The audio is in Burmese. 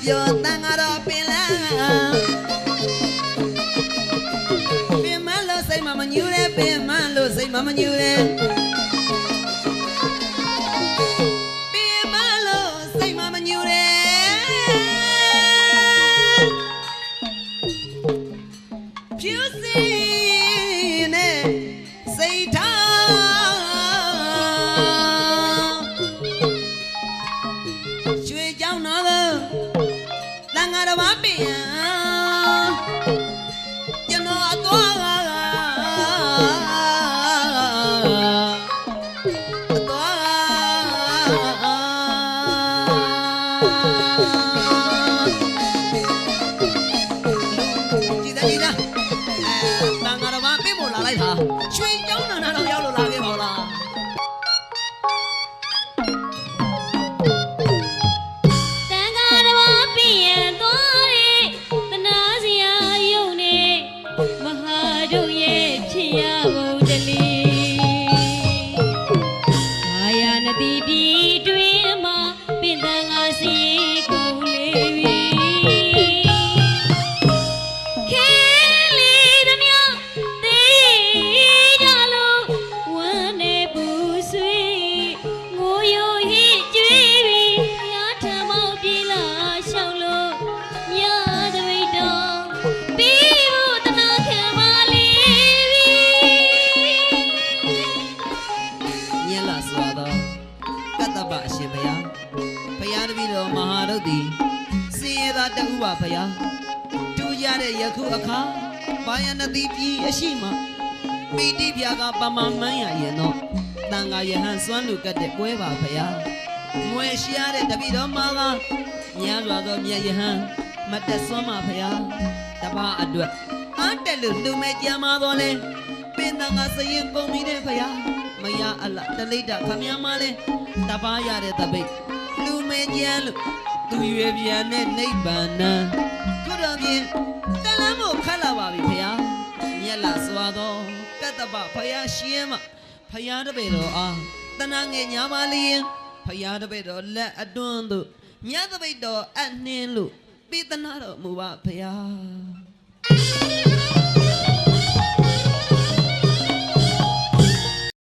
ပြောတန်ကတော့ပင်လန်းပင်မလို့စိတ်မညူရဲပင်မလို့စိတ်မညူရဲပင်မလို့စိတ်မညူရဲဖြူစီနဲ့စိတ်ထားရွှေကြောင်းတော့တန်ကတော့ပင်ကျွန်တော်အသွားရွှေကြောင်းနာနာတော့ရောက်လို့လာခဲ့ပါလားတန်ခါတော်ပြည့်သွားတဲ့တနာစရာယုံနေမဟာတို့ရဲ့ဖြစ်ရပုံတလီအာရနတိပြည်တွင်မှာပင်တန်ငါစီကုန်လေးပြီတူပါဖယားတူရတဲ့ယခုအခါဘာယနတိပြည်အရှိမပီတိပြာကပမမန်းရရဲ့တော့တန်ခါယဟန်စွမ်းလူကတ်တဲ့ပွဲပါဖယားမွေရှားတဲ့တပိတော်မှာကညာလွာသောမြတ်ယဟန်မတက်စွမ်းပါဖယားတပါအတွက်အားတက်လို့လူမဲ့ကြမှာတော့လေပင်တန်ခါစရင်ကုန်ပြီတဲ့ဖယားမရအလတလိတာခမည်းမလဲတပါရတဲ့တပိတ်လူမဲ့ကြလို့သူရွယ်ပြန်တဲ့နိဗ္ဗာန်ခုတော်ပြင်တလမ်းမို့ခတ်လာပါပြီဖယားမြက်လာစွာသောကတ္တပဖယားရှင်းမဖယားတပည့်တော်အားတဏငယ်ညာပါလျင်ဖယားတပည့်တော်လက်အတွန်းသို့မြတ်တပည့်တော်အနှင်းလို့ပိသနာတော်မူပါဖယား